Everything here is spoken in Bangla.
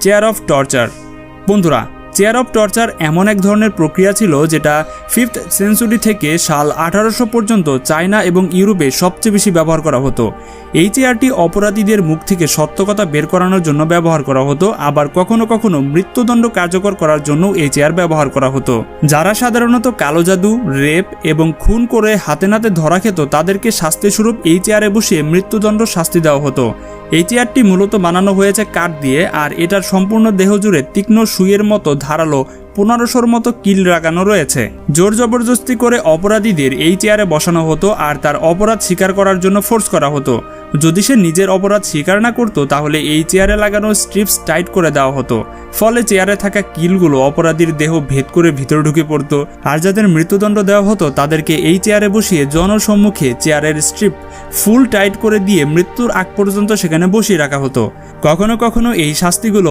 Chair of torture. বন্ধুরা, চেয়ার অফ টর্চার এমন এক ধরনের প্রক্রিয়া ছিল যেটা 5th সেঞ্চুরি থেকে সাল 1800 পর্যন্ত চায়না এবং ইউরোপে সবচেয়ে বেশি ব্যবহার করা হতো। এই চেয়ারটি অপরাধীদের মুখ থেকে সত্য কথা বের করানোর জন্য ব্যবহার করা হতো, আবার কখনো কখনো মৃত্যুদণ্ড কার্যকর করার জন্য এই চেয়ার ব্যবহার করা হতো। যারা সাধারণত কালো জাদু, রেপ এবং খুন করে হাতে নাতে ধরা খেত তাদেরকে শাস্তিস্বরূপ এই চেয়ারে বসিয়ে মৃত্যুদণ্ড শাস্তি দেওয়া হতো। এই চেয়ারটি মূলত বানানো হয়েছে কাঠ দিয়ে, আর এটার সম্পূর্ণ দেহ জুড়ে তীক্ষ্ণ সুইয়ের মতো ধারালো 1500-র মতো কিল লাগানো রয়েছে। জোর জবরদস্তি করে অপরাধীদের এই চেয়ারে বসানো হতো আর তার অপরাধ স্বীকার করার জন্য ফোর্স করা হতো। যদি সে নিজের অপরাধ স্বীকার না করত তাহলে এই চেয়ারে লাগানো স্ট্রিপস টাইট করে দেওয়া হতো, ফলে চেয়ারে থাকা কিলগুলো অপরাধীর দেহ ভেদ করে ভিতরে ঢুকে পড়তো। আর যাদের মৃত্যুদণ্ড দেওয়া হতো তাদেরকে এই চেয়ারে বসিয়ে জনসম্মুখে চেয়ারের স্ট্রিপ ফুল টাইট করে দিয়ে মৃত্যুর আগ পর্যন্ত সেখানে বসিয়ে রাখা হতো। কখনো কখনো এই শাস্তিগুলো